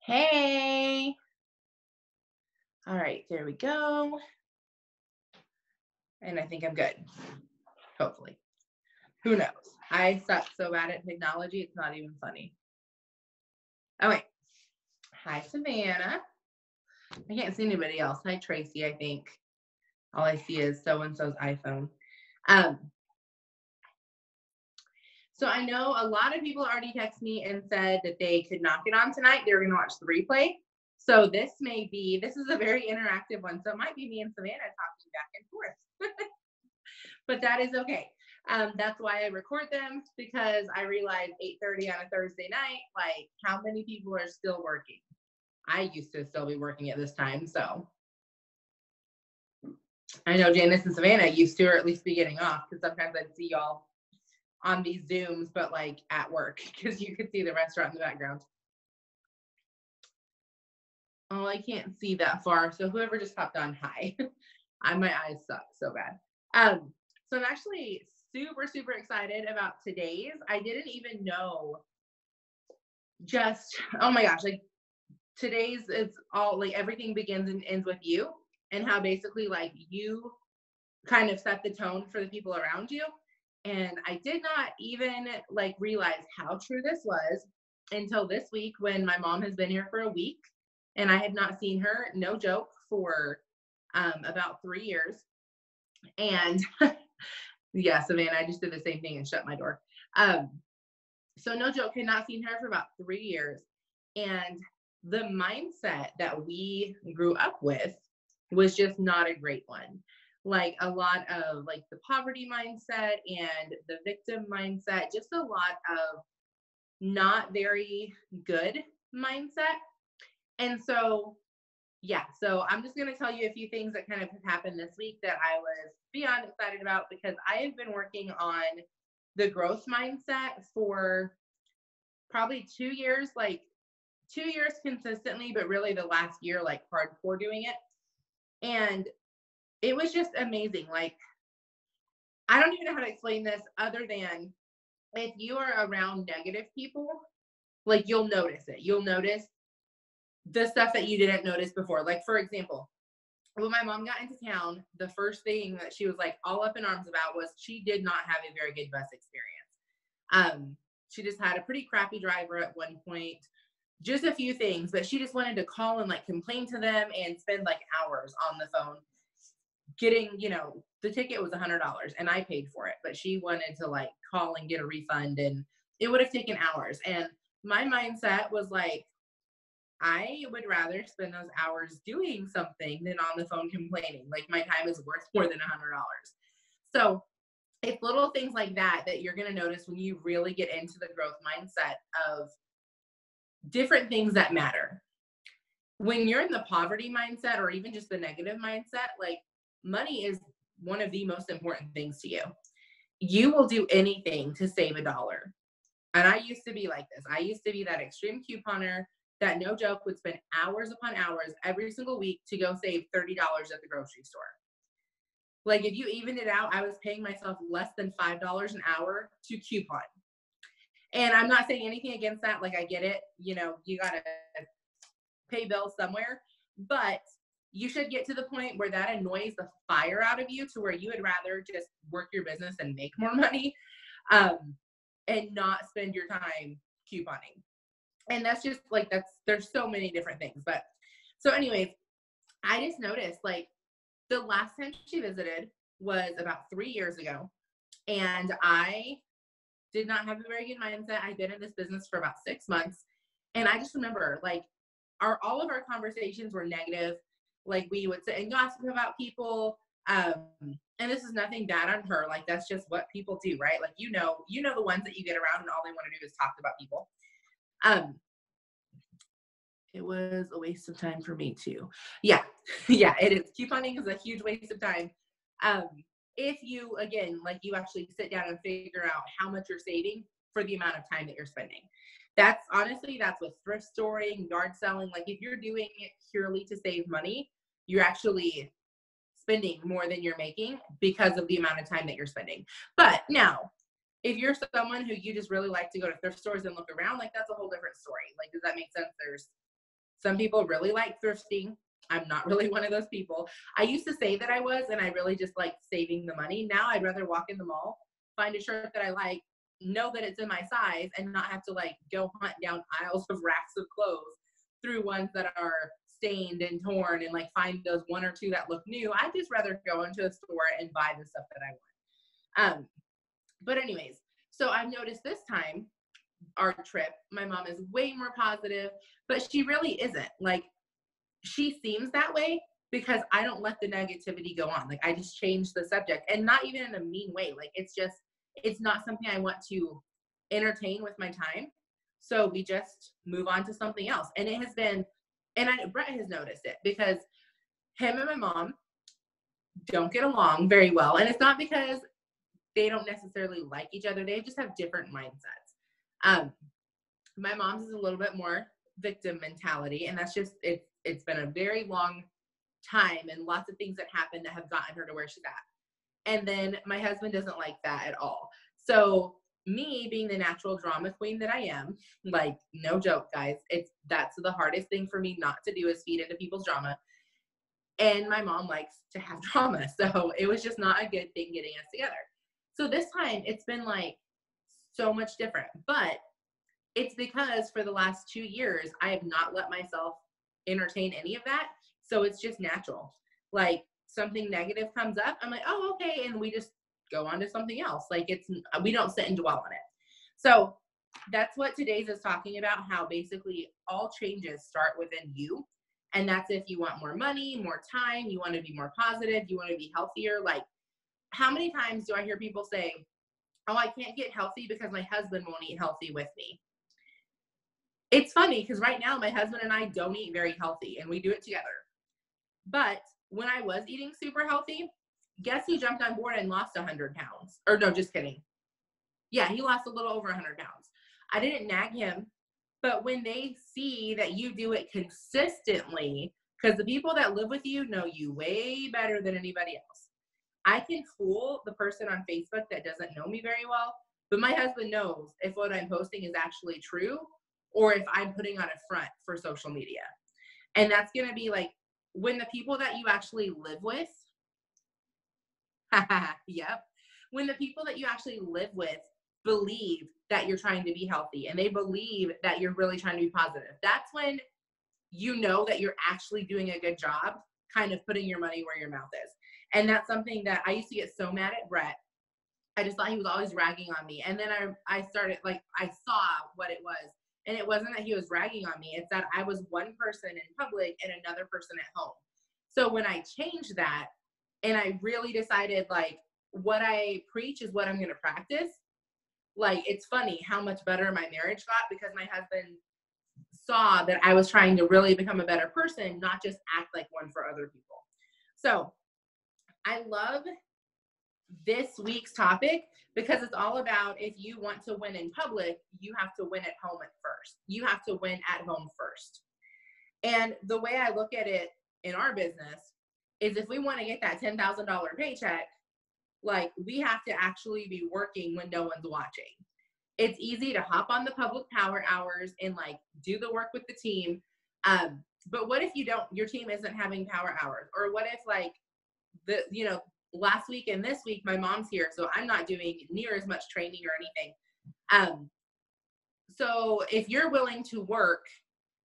Hey. All right, there we go. And I think I'm good. Hopefully. Who knows? I suck so bad at technology, it's not even funny. Okay. Hi, Savannah. I can't see anybody else. Hi, Tracy, I think. All I see is so and so's iPhone. Um, so I know a lot of people already texted me and said that they could not get on tonight. They were going to watch the replay. So this is a very interactive one. So it might be me and Savannah talking back and forth. But that is okay. That's why I record them, because I realize 8:30 on a Thursday night, like, how many people are still working? I used to still be working at this time, so I know Janice and Savannah used to, or at least be getting off, because sometimes I'd see y'all on these Zooms, but like at work, because you could see the restaurant in the background. Oh, I can't see that far, so whoever just popped on, hi. My eyes suck so bad. So I'm actually super excited about today's. I didn't even know, just, oh my gosh, like, today's is all like, everything begins and ends with you, and how basically like you kind of set the tone for the people around you. And I did not even like realize how true this was until this week, when my mom has been here for a week and I had not seen her, no joke, for about 3 years. And yeah, Savannah, I just did the same thing and shut my door. Um, so no joke, had not seen her for about 3 years. And the mindset that we grew up with was just not a great one. Like, a lot of like the poverty mindset and the victim mindset, just a lot of not very good mindset. And so, yeah, so I'm just going to tell you a few things that kind of have happened this week that I was beyond excited about, because I have been working on the growth mindset for probably 2 years, like 2 years consistently, but really the last year, like, hardcore doing it. And it was just amazing. Like, I don't even know how to explain this other than, if you are around negative people, like, you'll notice it. You'll notice the stuff that you didn't notice before. Like, for example, when my mom got into town, the first thing that she was like all up in arms about was she did not have a very good bus experience. She just had a pretty crappy driver at one point, just a few things, but she just wanted to call and like complain to them and spend like hours on the phone getting, the ticket was $100 and I paid for it, but she wanted to like call and get a refund, and it would have taken hours. And my mindset was like, I would rather spend those hours doing something than on the phone complaining. Like, my time is worth more than $100. So it's little things like that that you're going to notice when you really get into the growth mindset of different things that matter. When you're in the poverty mindset, or even just the negative mindset, like, money is one of the most important things to you. You will do anything to save a dollar. And I used to be like this. I used to be that extreme couponer that, no joke, would spend hours upon hours every single week to go save $30 at the grocery store. Like, if you even it out, I was paying myself less than $5 an hour to coupon. And I'm not saying anything against that. Like, I get it. You got to pay bills somewhere. But you should get to the point where that annoys the fire out of you, to where you would rather just work your business and make more money, and not spend your time couponing. And that's just like, there's so many different things. But so anyways, I just noticed, like, the last time she visited was about 3 years ago, and I did not have a very good mindset. I've been in this business for about 6 months, and I just remember, like, all of our conversations were negative. Like, we would sit and gossip about people, and this is nothing bad on her. Like, that's just what people do, right? Like, the ones that you get around and all they want to do is talk about people. It was a waste of time for me too. Yeah, yeah, it is. Couponing is a huge waste of time. If you, again, like, you actually sit down and figure out how much you're saving for the amount of time that you're spending. That's with thrift storing, yard selling. Like, if you're doing it purely to save money, you're actually spending more than you're making because of the amount of time that you're spending. But now, if you're someone who you just really like to go to thrift stores and look around, like, that's a whole different story. Like, does that make sense? Some people really like thrifting. I'm not really one of those people. I used to say that I was, and I really just like saving the money. Now I'd rather walk in the mall, find a shirt that I like, know that it's in my size, and not have to like go hunt down aisles of racks of clothes through ones that are stained and torn and like find those one or two that look new. I'd just rather go into a store and buy the stuff that I want. But anyways, so I've noticed this time, our trip, my mom is way more positive, but she really isn't. Like, she seems that way because I don't let the negativity go on. Like, I just change the subject, and not even in a mean way. Like, it's not something I want to entertain with my time. So we just move on to something else. And it has been, and Brett has noticed it because him and my mom don't get along very well. And it's not because they don't necessarily like each other. They just have different mindsets. My mom's is a little bit more victim mentality, and that's just, it's been a very long time and lots of things that happened that have gotten her to where she's at. And then my husband doesn't like that at all. So me being the natural drama queen that I am, like, no joke, guys, that's the hardest thing for me not to do, is feed into people's drama. And my mom likes to have drama. So it was just not a good thing getting us together. So this time it's been like so much different, but it's because for the last 2 years, I have not let myself entertain any of that. So it's just natural. Like, something negative comes up, I'm like, oh, okay. And we just go on to something else. Like, we don't sit and dwell on it. So that's what today's is talking about, how basically all changes start within you. And that's if you want more money, more time, you want to be more positive, you want to be healthier. Like, how many times do I hear people say, oh, I can't get healthy because my husband won't eat healthy with me? It's funny because right now my husband and I don't eat very healthy, and we do it together. But when I was eating super healthy, guess who jumped on board and lost 100 pounds? Or no, just kidding. Yeah, he lost a little over 100 pounds. I didn't nag him, but when they see that you do it consistently, because the people that live with you know you way better than anybody else. I can fool the person on Facebook that doesn't know me very well, but my husband knows if what I'm posting is actually true or if I'm putting on a front for social media. And that's going to be like, when the people that you actually live with, yep, when the people that you actually live with believe that you're trying to be healthy and they believe that you're really trying to be positive, that's when you know that you're actually doing a good job kind of putting your money where your mouth is. And that's something that I used to get so mad at Brett. I just thought he was always ragging on me. And then I started, like, I saw what it was. And it wasn't that he was ragging on me. It's that I was one person in public and another person at home. So when I changed that and I really decided, like, what I preach is what I'm going to practice, like, it's funny how much better my marriage got because my husband saw that I was trying to really become a better person, not just act like one for other people. So I love this week's topic because it's all about, if you want to win in public, you have to win at home at first. You have to win at home first. And the way I look at it in our business is, if we want to get that $10,000 paycheck, like, we have to actually be working when no one's watching. It's easy to hop on the public power hours and like do the work with the team. But what if your team isn't having power hours? Or what if, like, last week and this week, my mom's here, so I'm not doing near as much training or anything. So if you're willing to work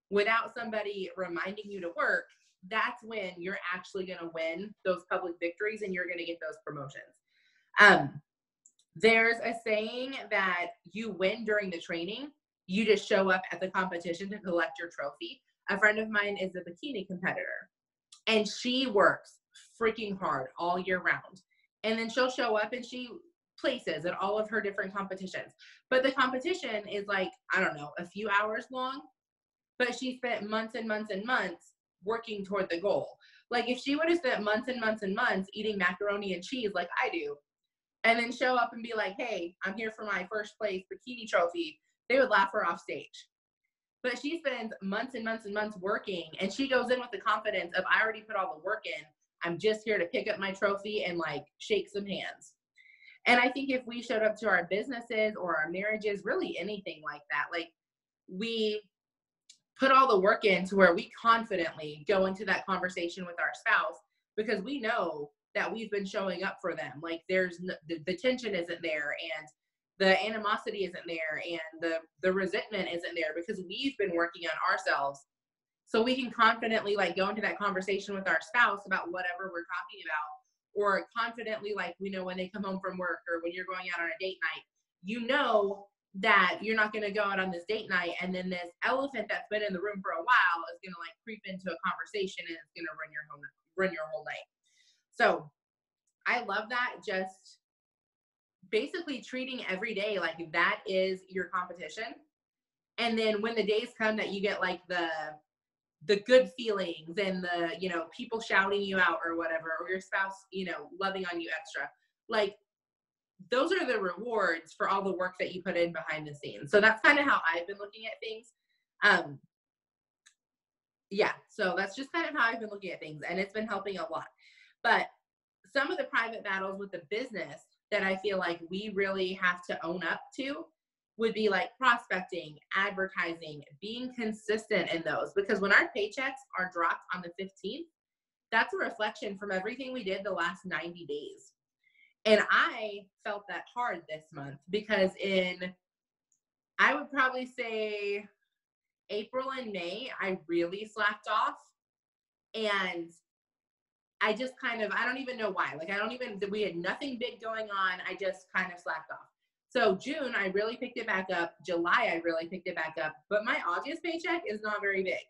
without somebody reminding you to work, that's when you're actually going to win those public victories and you're going to get those promotions. There's a saying that you win during the training, you just show up at the competition to collect your trophy. A friend of mine is a bikini competitor, and she works freaking hard all year round. And then she'll show up and she places at all of her different competitions. But the competition is like, I don't know, a few hours long, but she spent months and months and months working toward the goal. Like, if she would have spent months and months and months eating macaroni and cheese like I do, and then show up and be like, hey, I'm here for my first place bikini trophy, they would laugh her off stage. But she spends months and months and months working, and she goes in with the confidence of, I already put all the work in. I'm just here to pick up my trophy and like shake some hands. And I think if we showed up to our businesses or our marriages, really anything like that, like, we put all the work in to where we confidently go into that conversation with our spouse, because we know that we've been showing up for them. Like there's the tension isn't there, and the animosity isn't there, and the resentment isn't there, because we've been working on ourselves. So we can confidently like go into that conversation with our spouse about whatever we're talking about, or confidently, like, we know when they come home from work or when you're going out on a date night, you know that you're not going to go out on this date night and then this elephant that's been in the room for a while is going to like creep into a conversation and it's going to run your whole night. So I love that. Just basically treating every day like that is your competition. And then when the days come that you get like the good feelings and the, you know, people shouting you out or whatever, or your spouse, you know, loving on you extra, like those are the rewards for all the work that you put in behind the scenes. So that's kind of how I've been looking at things. Yeah, so that's just kind of how I've been looking at things, and it's been helping a lot. But some of the private battles with the business that I feel like we really have to own up to would be like prospecting, advertising, being consistent in those, because when our paychecks are dropped on the 15th, that's a reflection from everything we did the last 90 days. And I felt that hard this month because I would probably say April and May, I really slacked off. And I just kind of, I don't even know why. Like, we had nothing big going on. I just kind of slacked off. So June, I really picked it back up. July, I really picked it back up. But my August paycheck is not very big.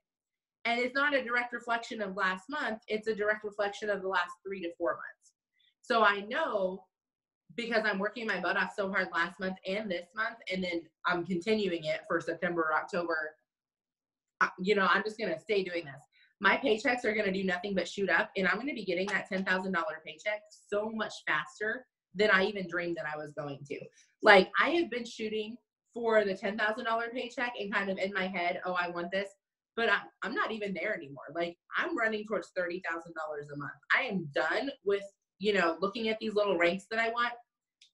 And it's not a direct reflection of last month. It's a direct reflection of the last 3 to 4 months. So I know, because I'm working my butt off so hard last month and this month, and then I'm continuing it for September, October, you know, I'm just going to stay doing this. My paychecks are going to do nothing but shoot up, and I'm going to be getting that $10,000 paycheck so much faster than I even dreamed that I was going to. Like, I have been shooting for the $10,000 paycheck and kind of in my head, oh, I want this, but I'm not even there anymore. Like, I'm running towards $30,000 a month. I am done with, you know, looking at these little ranks that I want.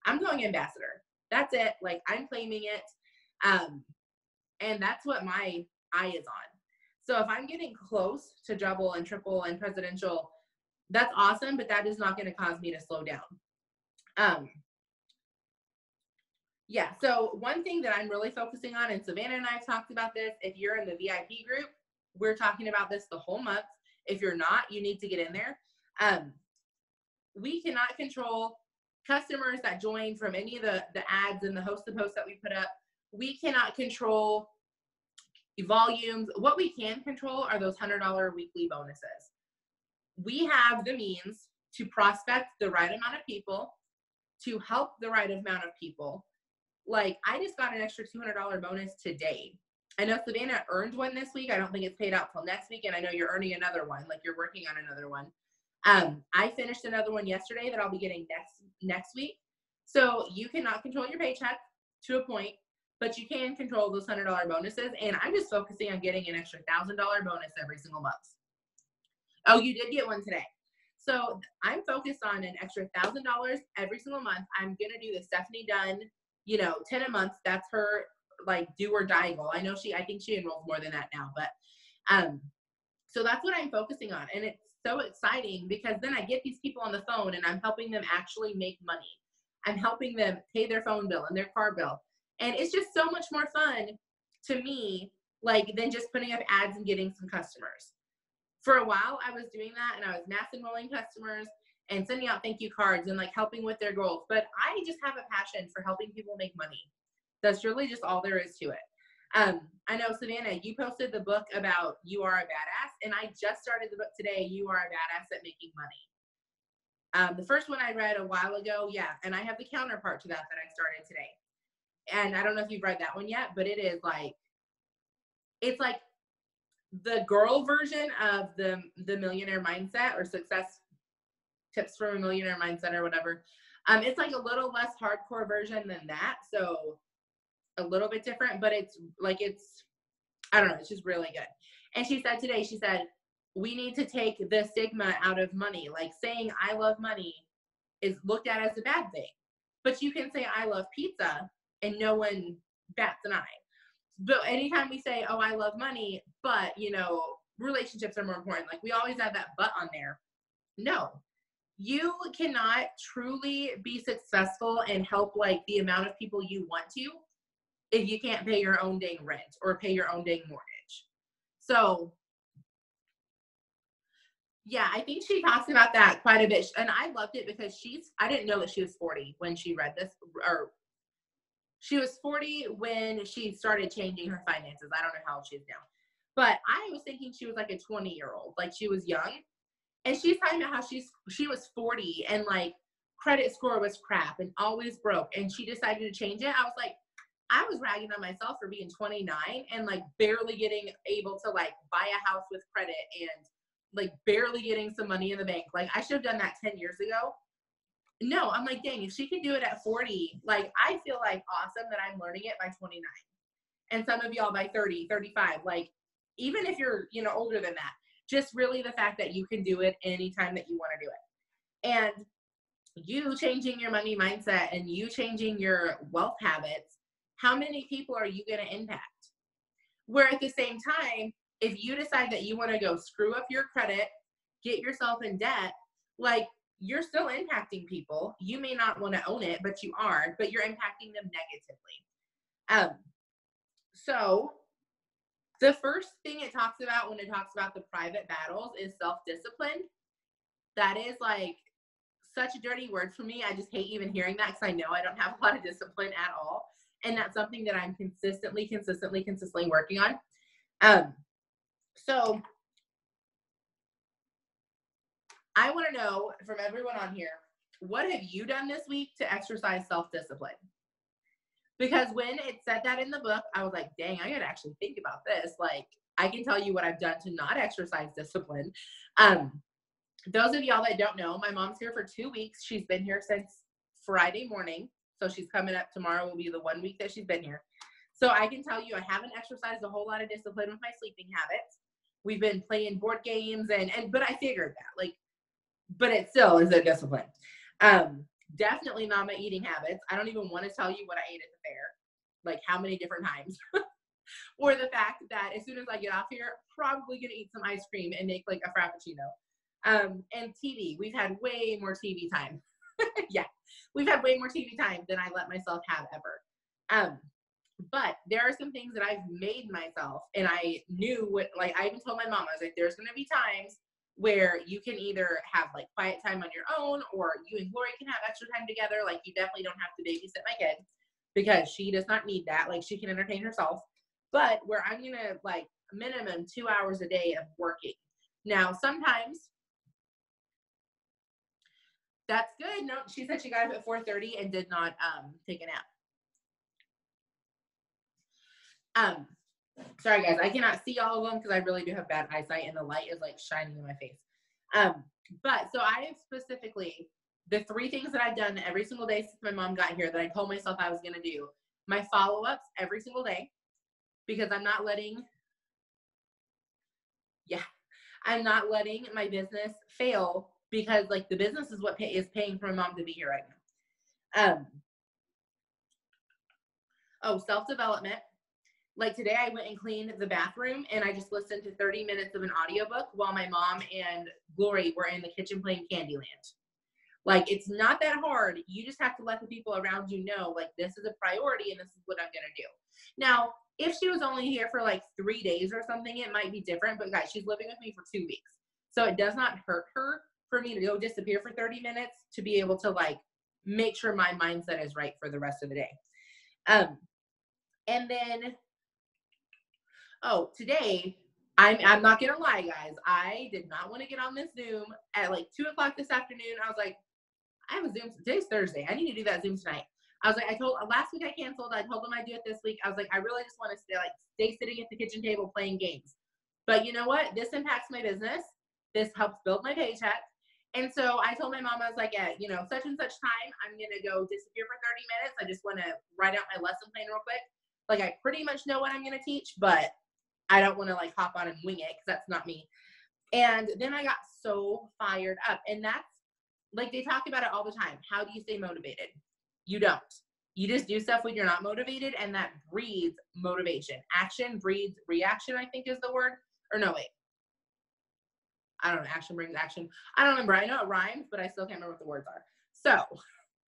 I'm going ambassador. That's it. Like, I'm claiming it. And that's what my eye is on. So if I'm getting close to double and triple and presidential, that's awesome, but that is not going to cause me to slow down. Yeah, so one thing that I'm really focusing on, and Savannah and I have talked about this, if you're in the VIP group, we're talking about this the whole month. If you're not, you need to get in there. We cannot control customers that join from any of the ads and the host of posts that we put up. We cannot control volumes. What we can control are those $100 weekly bonuses. We have the means to prospect the right amount of people, to help the right amount of people. Like, I just got an extra $200 bonus today. I know Savannah earned one this week. I don't think it's paid out till next week. And I know you're earning another one, like you're working on another one. I finished another one yesterday that I'll be getting next week. So you cannot control your paycheck to a point, but you can control those $100 bonuses. And I'm just focusing on getting an extra $1,000 bonus every single month. Oh, you did get one today. So I'm focused on an extra $1,000 every single month. I'm going to do the Stephanie Dunn, you know, 10 a month. That's her like do or die goal. I think she enrolls more than that now, but, so that's what I'm focusing on. And it's so exciting because then I get these people on the phone and I'm helping them actually make money. I'm helping them pay their phone bill and their car bill. And it's just so much more fun to me, like, than just putting up ads and getting some customers. For a while, I was doing that and I was mass enrolling customers and sending out thank you cards and like helping with their goals. But I just have a passion for helping people make money. That's really just all there is to it. I know, Savannah, you posted the book about You Are a Badass, and I just started the book today, You Are a Badass at Making Money. The first one I read a while ago, yeah, and I have the counterpart to that I started today. And I don't know if you've read that one yet, but it is like, it's like the girl version of the Millionaire Mindset or Success Tips from a Millionaire Mindset or whatever. It's like a little less hardcore version than that, so a little bit different, but it's I don't know, it's just really good. And she said today, we need to take the stigma out of money. Like, saying I love money is looked at as a bad thing, but you can say I love pizza and no one bats an eye. But anytime we say, oh, I love money, but, you know, relationships are more important, like we always add that but on there. No, you cannot truly be successful and help like the amount of people you want to if you can't pay your own dang rent or pay your own dang mortgage. So yeah, I think she talks about that quite a bit. And I loved it because I didn't know that she was 40 when she read this, or she was 40 when she started changing her finances. I don't know how old she is now. But I was thinking she was like a 20-year-old, like she was young. And she's talking about how she was 40 and like credit score was crap and always broke. And she decided to change it. I was like, I was ragging on myself for being 29 and like barely getting able to like buy a house with credit and like barely getting some money in the bank. Like I should have done that 10 years ago. No, I'm like, dang, if she can do it at 40, like I feel like awesome that I'm learning it by 29. And some of y'all by 30, 35, like even if you're, you know, older than that, just really the fact that you can do it anytime that you want to do it. And you changing your money mindset and you changing your wealth habits, how many people are you going to impact? Where at the same time, if you decide that you want to go screw up your credit, get yourself in debt, like you're still impacting people. You may not want to own it, but you are, but you're impacting them negatively. So the first thing it talks about when it talks about the private battles is self-discipline. That is like such a dirty word for me. I just hate even hearing that because I know I don't have a lot of discipline at all. And that's something that I'm consistently working on. So I want to know from everyone on here, what have you done this week to exercise self-discipline? Because when it said that in the book, I was like, dang, I gotta actually think about this. Like, I can tell you what I've done to not exercise discipline. Those of y'all that don't know, my mom's here for 2 weeks. She's been here since Friday morning. So she's coming up tomorrow will be the 1 week that she's been here. So I can tell you I haven't exercised a whole lot of discipline with my sleeping habits. We've been playing board games but I figured that, like, but it still is a discipline. Definitely not my eating habits. I don't even want to tell you what I ate at the fair, like how many different times. Or the fact that as soon as I get off here, probably gonna eat some ice cream and make like a frappuccino. And TV, we've had way more TV time. Yeah, we've had way more TV time than I let myself have ever. But there are some things that I've made myself, and I knew what, like I even told my mom, I was like, there's gonna be times where you can either have like quiet time on your own or you and Glory can have extra time together. Like you definitely don't have to babysit my kid because she does not need that. Like she can entertain herself, but where I'm going to like minimum 2 hours a day of working. Now, sometimes that's good. No, she said she got up at 4:30 and did not take a nap. Sorry guys, I cannot see all of them because I really do have bad eyesight and the light is like shining in my face. But so I have specifically the 3 things that I've done every single day since my mom got here that I told myself I was going to do. My follow-ups every single day because I'm not letting my business fail because like the business is what is paying for my mom to be here right now. Self-development. Like today I went and cleaned the bathroom and I just listened to 30 minutes of an audiobook while my mom and Glory were in the kitchen playing Candyland. Like it's not that hard. You just have to let the people around you know, like this is a priority and this is what I'm going to do. Now, if she was only here for like 3 days or something, it might be different. But guys, she's living with me for 2 weeks. So it does not hurt her for me to go disappear for 30 minutes to be able to like make sure my mindset is right for the rest of the day. And then today, I'm not gonna lie, guys. I did not want to get on this Zoom at like 2:00 this afternoon. I was like, I have a Zoom. Today's Thursday. I need to do that Zoom tonight. I was like, last week I canceled. I told them I'd do it this week. I was like, I really just want to stay sitting at the kitchen table playing games. But you know what? This impacts my business. This helps build my paycheck. And so I told my mom, I was like, at such and such time, I'm gonna go disappear for 30 minutes. I just want to write out my lesson plan real quick. Like I pretty much know what I'm gonna teach, but I don't want to like hop on and wing it because that's not me. And then I got so fired up. And that's like, they talk about it all the time. How do you stay motivated? You don't. You just do stuff when you're not motivated, and that breeds motivation. Action breeds reaction, I think is the word. Or no, wait. I don't know. Action brings action. I don't remember. I know it rhymes, but I still can't remember what the words are. So,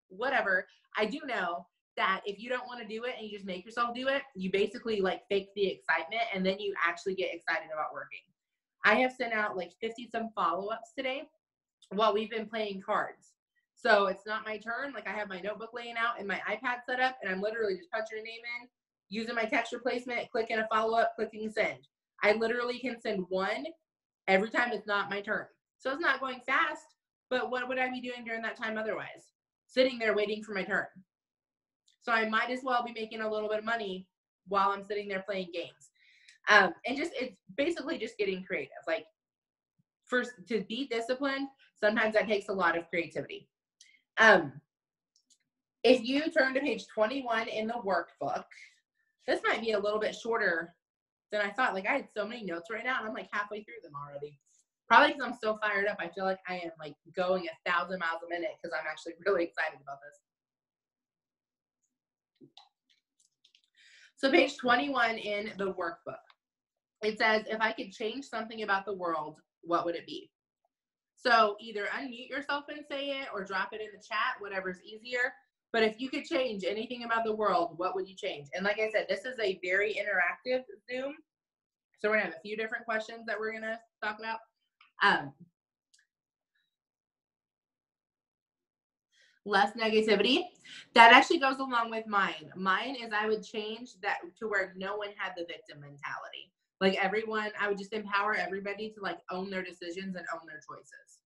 whatever. I do know that if you don't want to do it and you just make yourself do it, you basically like fake the excitement, and then you actually get excited about working. I have sent out like 50 some follow-ups today while we've been playing cards. So it's not my turn. Like I have my notebook laying out and my iPad set up, and I'm literally just punching a name in, using my text replacement, clicking a follow-up, clicking send. I literally can send one every time it's not my turn. So it's not going fast, but what would I be doing during that time otherwise? Sitting there waiting for my turn. So I might as well be making a little bit of money while I'm sitting there playing games. And just, it's basically just getting creative. Like first, to be disciplined, sometimes that takes a lot of creativity. If you turn to page 21 in the workbook, this might be a little bit shorter than I thought. Like I had so many notes right now, and I'm like halfway through them already. Probably because I'm so fired up. I feel like I am like going 1,000 miles a minute because I'm actually really excited about this. So page 21 in the workbook, it says, if I could change something about the world, what would it be? So either unmute yourself and say it or drop it in the chat, whatever's easier. But if you could change anything about the world, what would you change? And like I said, this is a very interactive Zoom. So we're gonna have a few different questions that we're gonna talk about. Less negativity. That actually goes along with mine. Mine is I would change that to where no one had the victim mentality. Like everyone, I would just empower everybody to like own their decisions and own their choices,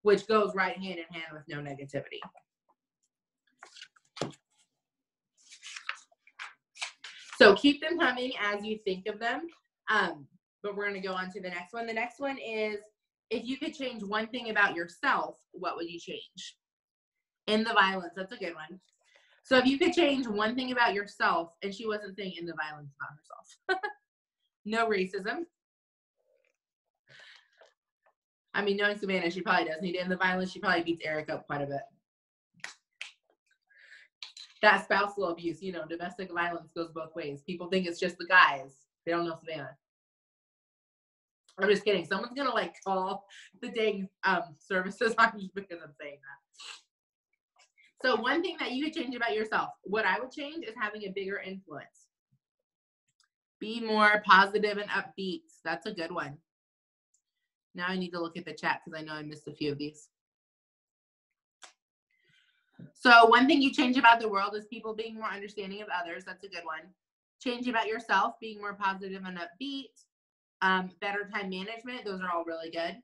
which goes right hand in hand with no negativity. So keep them coming as you think of them. But we're going to go on to the next one. The next one is, if you could change one thing about yourself, what would you change? In the violence. That's a good one. So if you could change one thing about yourself, and she wasn't saying in the violence about herself. No racism. I mean, knowing Savannah, she probably does need it in the violence. She probably beats Eric up quite a bit. That spousal abuse, you know, domestic violence goes both ways. People think it's just the guys. They don't know Savannah. I'm just kidding. Someone's going to like call the dang services on you because I'm saying that. So one thing that you could change about yourself, what I would change is having a bigger influence. Be more positive and upbeat. That's a good one. Now I need to look at the chat because I know I missed a few of these. So one thing you change about the world is people being more understanding of others. That's a good one. Change about yourself, being more positive and upbeat. Better time management. Those are all really good.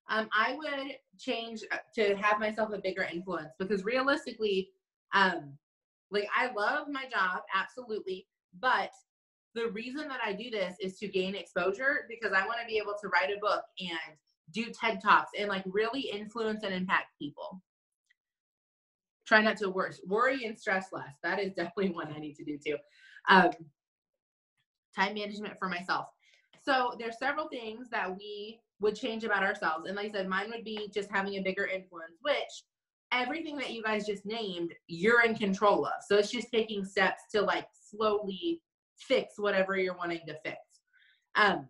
I would change to have myself a bigger influence, because realistically, like I love my job, absolutely. But the reason that I do this is to gain exposure, because I want to be able to write a book and do TED Talks and like really influence and impact people. Try not to worry and stress less. That is definitely one I need to do too. Time management for myself. So there's several things that we would change about ourselves. And like I said, mine would be just having a bigger influence, which everything that you guys just named, you're in control of. So it's just taking steps to like slowly fix whatever you're wanting to fix. And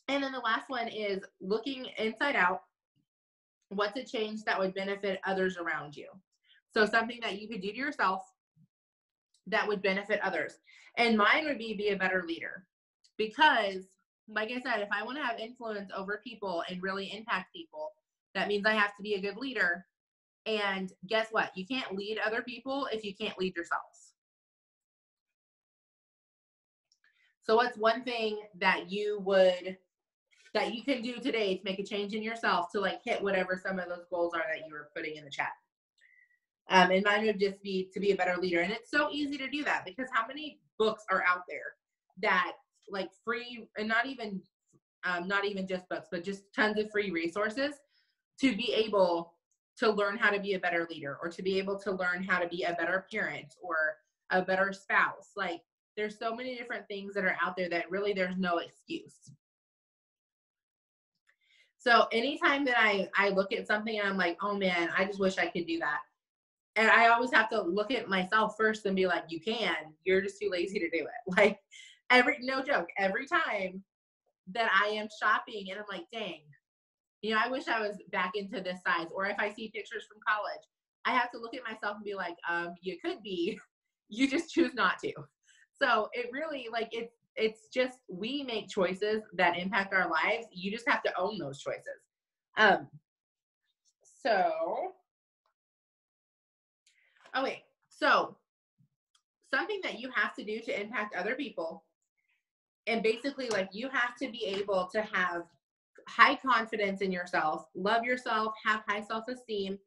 then the last one is looking inside out. What's a change that would benefit others around you? So something that you could do to yourself that would benefit others. And mine would be a better leader, because like I said, if I want to have influence over people and really impact people, that means I have to be a good leader. And guess what? You can't lead other people if you can't lead yourselves. So what's one thing that you can do today to make a change in yourself to like hit whatever some of those goals are that you were putting in the chat? And mine would just be to be a better leader. And it's so easy to do that, because how many books are out there that like free, and not even just books, but just tons of free resources to be able to learn how to be a better leader, or to be able to learn how to be a better parent or a better spouse. Like there's so many different things that are out there that really there's no excuse. So anytime that I look at something and I'm like, oh man, I just wish I could do that, And I always have to look at myself first and be like, you can, you're just too lazy to do it. Like no joke, every time that I am shopping and I'm like, dang, I wish I was back into this size. Or if I see pictures from college, I have to look at myself and be like, you could be, you just choose not to. So it really, like, it's just, we make choices that impact our lives. You just have to own those choices. Um, so, oh wait, so something that you have to do to impact other people, and basically, like, you have to be able to have high confidence in yourself, love yourself, have high self-esteem.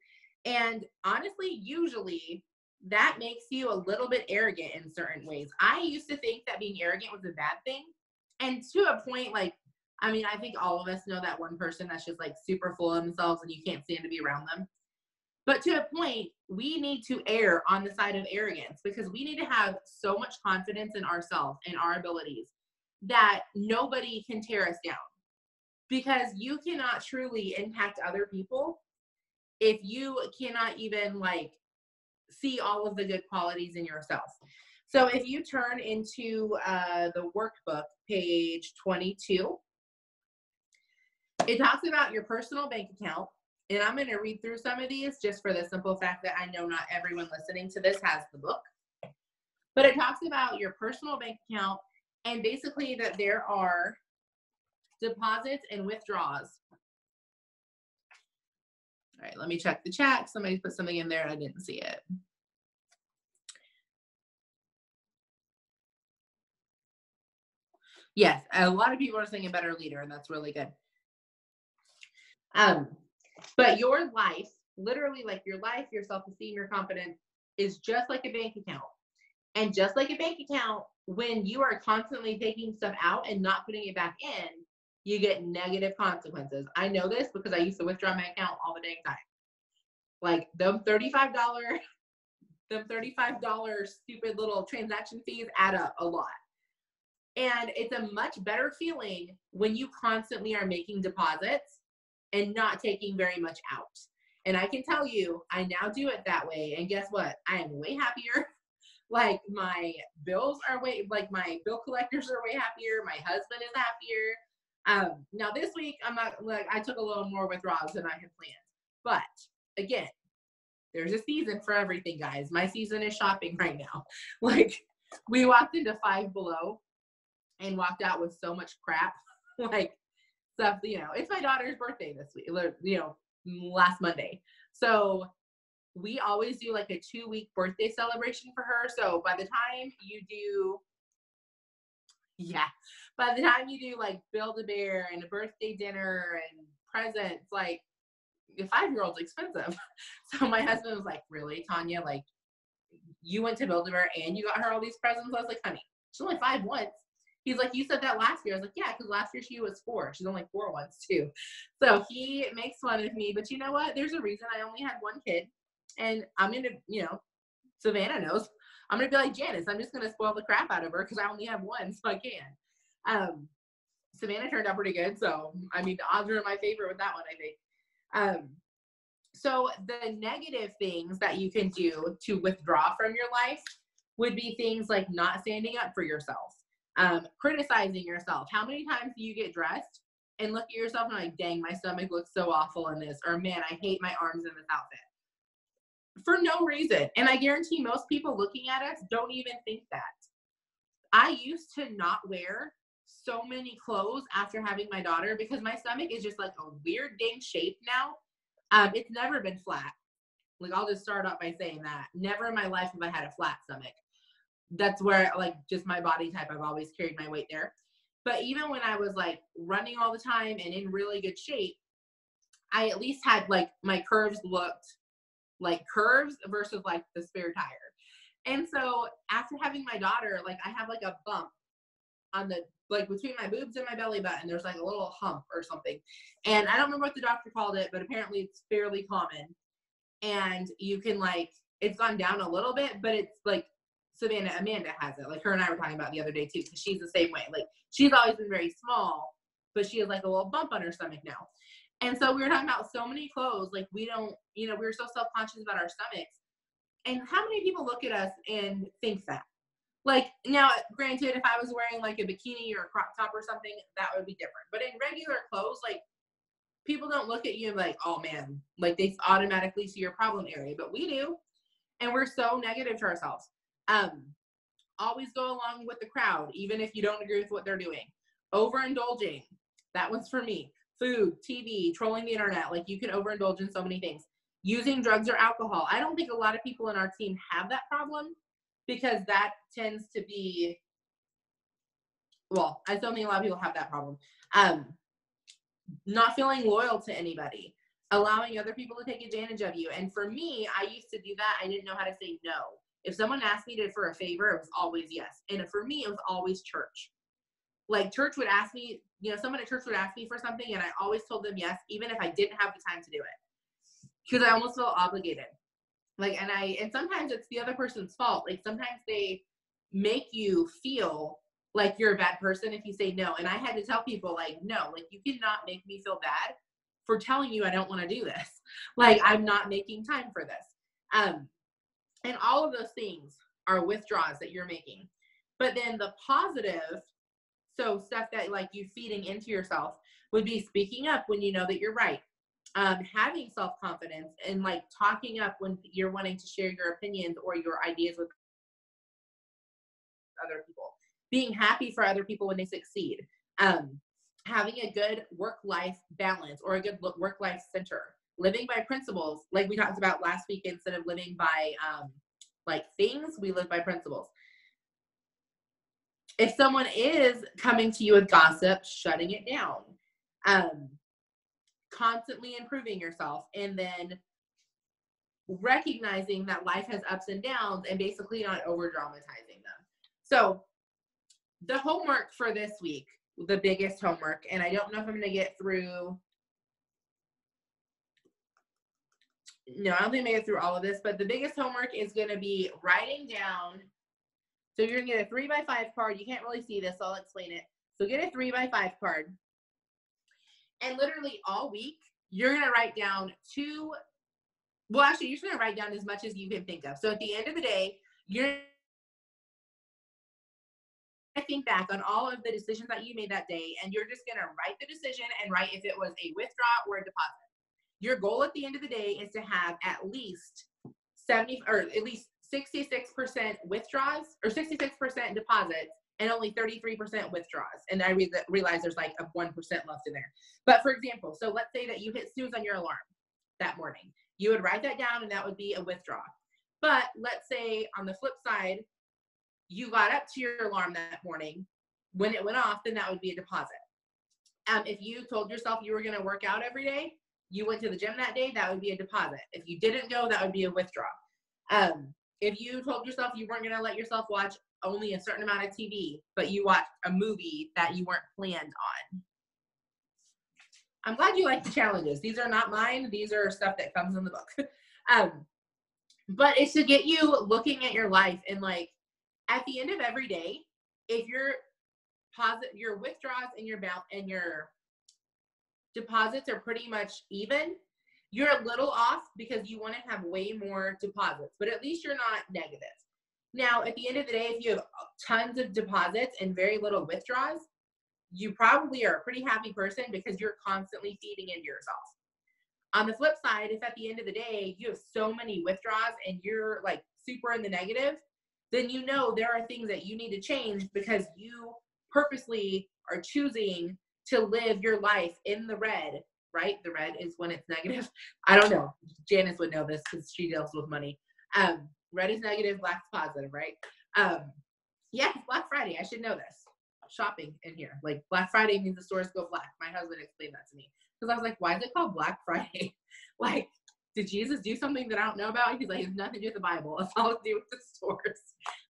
And honestly, usually that makes you a little bit arrogant in certain ways. I used to think that being arrogant was a bad thing. And to a point, like, I mean, I think all of us know that one person that's just like super full of themselves and you can't stand to be around them. But to a point, we need to err on the side of arrogance because we need to have so much confidence in ourselves and our abilities that nobody can tear us down. Because you cannot truly impact other people if you cannot even like see all of the good qualities in yourself. So if you turn into the workbook, page 22, it talks about your personal bank account. And I'm going to read through some of these just for the simple fact that I know not everyone listening to this has the book. But it talks about your personal bank account and basically that there are deposits and withdrawals. All right, let me check the chat. Somebody put something in there and I didn't see it. Yes, a lot of people are saying a better leader, and that's really good. But your life, literally like your life, your self-esteem, your confidence is just like a bank account. And just like a bank account, when you are constantly taking stuff out and not putting it back in, you get negative consequences. I know this because I used to withdraw my account all the dang time. Like them $35 stupid little transaction fees add up a lot. And it's a much better feeling when you constantly are making deposits and not taking very much out. And I can tell you, I now do it that way. And guess what? I am way happier. Like my bills are like my bill collectors are way happier. My husband is happier. Now this week, I'm not like, I took a little more withdrawals than I had planned. But again, there's a season for everything, guys. My season is shopping right now. Like we walked into Five Below and walked out with so much crap, like stuff, it's my daughter's birthday this week, last Monday. So we always do like a 2-week birthday celebration for her. So by the time you do like Build-A-Bear and a birthday dinner and presents, like the 5-year-old's expensive. So my husband was like, really, Tanya, like you went to Build-A-Bear and you got her all these presents? I was like, honey, she's only 5 once. He's like, you said that last year. I was like, yeah, because last year she was 4. She's only 4 once too. So he makes fun of me, but you know what? There's a reason I only had 1 kid. And I'm going to, Savannah knows. I'm going to be like Janice. I'm just going to spoil the crap out of her because I only have 1, so I can. Savannah turned out pretty good. So, I mean, the odds are in my favor with that one, I think. So the negative things that you can do to withdraw from your life would be things like not standing up for yourself. Criticizing yourself. How many times do you get dressed and look at yourself and like, dang, my stomach looks so awful in this, or man, I hate my arms in this outfit for no reason. And I guarantee most people looking at us don't even think that. I used to not wear so many clothes after having my daughter because my stomach is just like a weird dang shape now. It's never been flat. Like, I'll just start off by saying that. Never in my life have I had a flat stomach. That's where, like, just my body type, I've always carried my weight there. But even when I was like running all the time and in really good shape, I at least had like my curves looked like curves versus like the spare tire. And so after having my daughter, like I have like a bump on the, like between my boobs and my belly button, there's like a little hump or something. And I don't remember what the doctor called it, but apparently it's fairly common. And you can like, it's gone down a little bit, but it's like Amanda has it. Like her and I were talking about the other day too, because she's the same way. Like she's always been very small, but she has like a little bump on her stomach now. And so we were talking about so many clothes, like we don't, we were so self-conscious about our stomachs. And how many people look at us and think that? Like, now, granted, if I was wearing like a bikini or a crop top or something, that would be different. But in regular clothes, like, people don't look at you and be like, oh man, like they automatically see your problem area, but we do. And we're so negative to ourselves. Always go along with the crowd, even if you don't agree with what they're doing. Overindulging, that one's for me. Food, TV, trolling the internet, like you can overindulge in so many things. Using drugs or alcohol. I don't think a lot of people in our team have that problem because that tends to be, well, I don't think a lot of people have that problem. Not feeling loyal to anybody, allowing other people to take advantage of you. And for me, I used to do that. I didn't know how to say no. If someone asked me for a favor, it was always yes. And for me, it was always church. Like church would ask me, someone at church would ask me for something and I always told them yes, even if I didn't have the time to do it. Because I almost felt obligated. Like, and sometimes it's the other person's fault. Like sometimes they make you feel like you're a bad person if you say no. And I had to tell people like, no, like you cannot make me feel bad for telling you I don't want to do this. Like I'm not making time for this. And all of those things are withdrawals that you're making. But then the positive, so stuff that like you feeding into yourself would be speaking up when you know that you're right. Having self-confidence and like talking up when you're wanting to share your opinions or your ideas with other people, being happy for other people when they succeed, having a good work-life balance or a good work-life center, living by principles, like we talked about last week. Instead of living by like things, we live by principles. If someone is coming to you with gossip, shutting it down, constantly improving yourself, and then recognizing that life has ups and downs and basically not over dramatizing them. So the homework for this week, the biggest homework, and I don't know if I'm going to get through, no, I don't think I'm going to get through all of this, but the biggest homework is going to be writing down. So you're going to get a 3x5 card. You can't really see this, so I'll explain it. So get a 3x5 card. And literally all week, you're going to write down you're just going to write down as much as you can think of. So at the end of the day, you're going to think back on all of the decisions that you made that day, and you're just going to write the decision and write if it was a withdraw or a deposit. Your goal at the end of the day is to have at least 66% withdrawals or 66% deposits and only 33% withdrawals. And I realize there's like a 1% left in there. But for example, so let's say that you hit snooze on your alarm that morning. You would write that down and that would be a withdrawal. But let's say on the flip side, you got up to your alarm that morning. When it went off, then that would be a deposit. If you told yourself you were going to work out every day, you went to the gym that day, that would be a deposit. If you didn't go, that would be a withdrawal. If you told yourself you weren't going to let yourself watch only a certain amount of TV, but you watched a movie that you weren't planned on. I'm glad you like the challenges. These are not mine. These are stuff that comes in the book. But it's to get you looking at your life and like at the end of every day, if your withdrawals and your deposits are pretty much even, you're a little off because you want to have way more deposits, but at least you're not negative. Now, at the end of the day, if you have tons of deposits and very little withdrawals, you probably are a pretty happy person because you're constantly feeding into yourself. On the flip side, if at the end of the day, you have so many withdrawals and you're like super in the negative, then you know there are things that you need to change because you purposely are choosing to live your life in the red, right? The red is when it's negative. I don't know. Janice would know this because she deals with money. Red is negative, black's positive, right? Yeah, it's Black Friday. I should know this. Shopping in here. Like Black Friday means the stores go black. My husband explained that to me. Because I was like, why is it called Black Friday? Like, did Jesus do something that I don't know about? He's like, it's nothing to do with the Bible. It's all to do with the stores.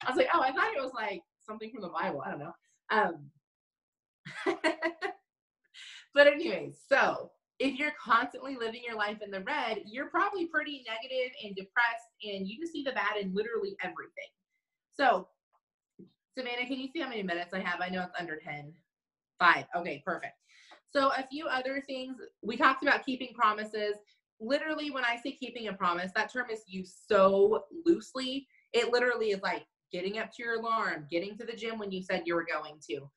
I was like, oh, I thought it was like something from the Bible. I don't know. But anyways, so if you're constantly living your life in the red, you're probably pretty negative and depressed, and you just see the bad in literally everything. So, Savannah, can you see how many minutes I have? I know it's under 10. 5. Okay, perfect. So a few other things. We talked about keeping promises. literally when I say keeping a promise, that term is used so loosely. It literally is like getting up to your alarm, getting to the gym when you said you were going to.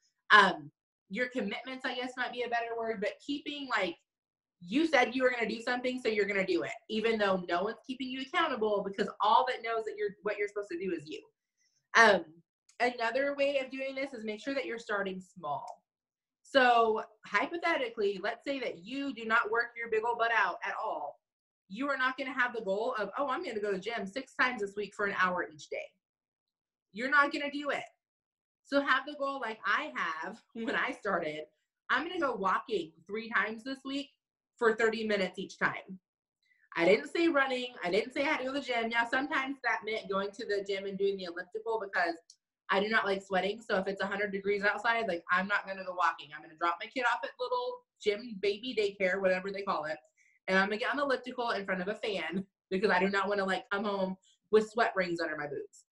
Your commitments, I guess, might be a better word, but keeping, like, you said you were going to do something, so you're going to do it, even though no one's keeping you accountable, because all that knows that what you're supposed to do is you. Another way of doing this is make sure that you're starting small. So hypothetically, let's say that you do not work your big old butt out at all. You are not going to have the goal of, oh, I'm going to go to the gym 6 times this week for an hour each day. You're not going to do it. So have the goal like I have when I started. I'm going to go walking 3 times this week for 30 minutes each time. I didn't say running. I didn't say I had to go to the gym. Now, sometimes that meant going to the gym and doing the elliptical because I do not like sweating. So if it's 100 degrees outside, like, I'm not going to go walking. I'm going to drop my kid off at little gym baby daycare, whatever they call it. And I'm going to get on the elliptical in front of a fan because I do not want to, like, come home with sweat rings under my boots.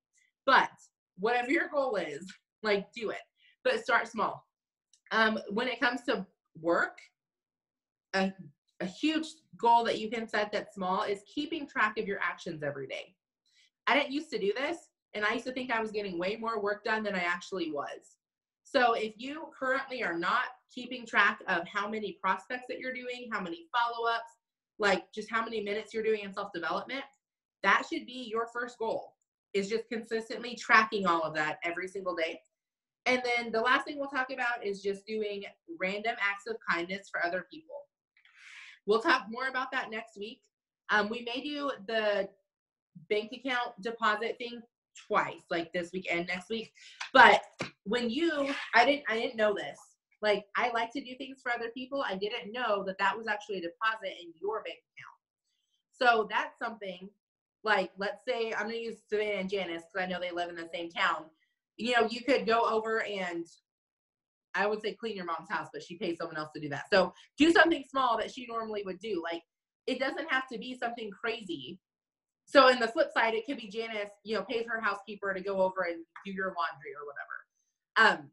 But whatever your goal is, like, do it. But start small. When it comes to work, a huge goal that you can set that's small is keeping track of your actions every day. I didn't used to do this, and I used to think I was getting way more work done than I actually was. So if you currently are not keeping track of how many prospects that you're doing, how many follow-ups, like just how many minutes you're doing in self-development, that should be your first goal, is just consistently tracking all of that every single day. And then the last thing we'll talk about is just doing random acts of kindness for other people. We'll talk more about that next week. We may do the bank account deposit thing twice, like this week and next week. But when I didn't know this. Like, I like to do things for other people. I didn't know that that was actually a deposit in your bank account. So that's something, like, let's say I'm going to use Savannah and Janice because I know they live in the same town. You know, you could go over and, I would say, clean your mom's house, but she pays someone else to do that. So do something small that she normally would do. Like, it doesn't have to be something crazy. So in the flip side, it could be Janice, pays her housekeeper to go over and do your laundry or whatever.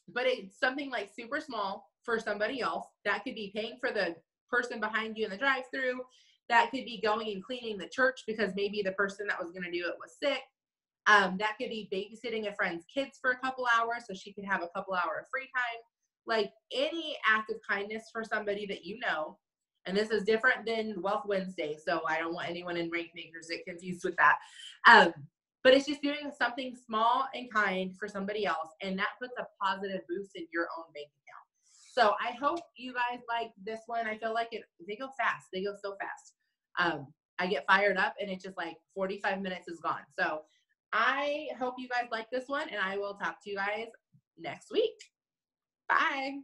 But it's something like super small for somebody else. That could be paying for the person behind you in the drive-thru. That could be going and cleaning the church because maybe the person that was going to do it was sick. That could be babysitting a friend's kids for a couple hours so she could have a couple hour of free time. Like, any act of kindness for somebody that you know. And this is different than Wealth Wednesday, so I don't want anyone in Rank Makers to get confused with that. But it's just doing something small and kind for somebody else, and that puts a positive boost in your own bank account. So I hope you guys like this one. I feel like they go fast. They go so fast. I get fired up, and it's just like 45 minutes is gone. So I hope you guys like this one, and I will talk to you guys next week. Bye.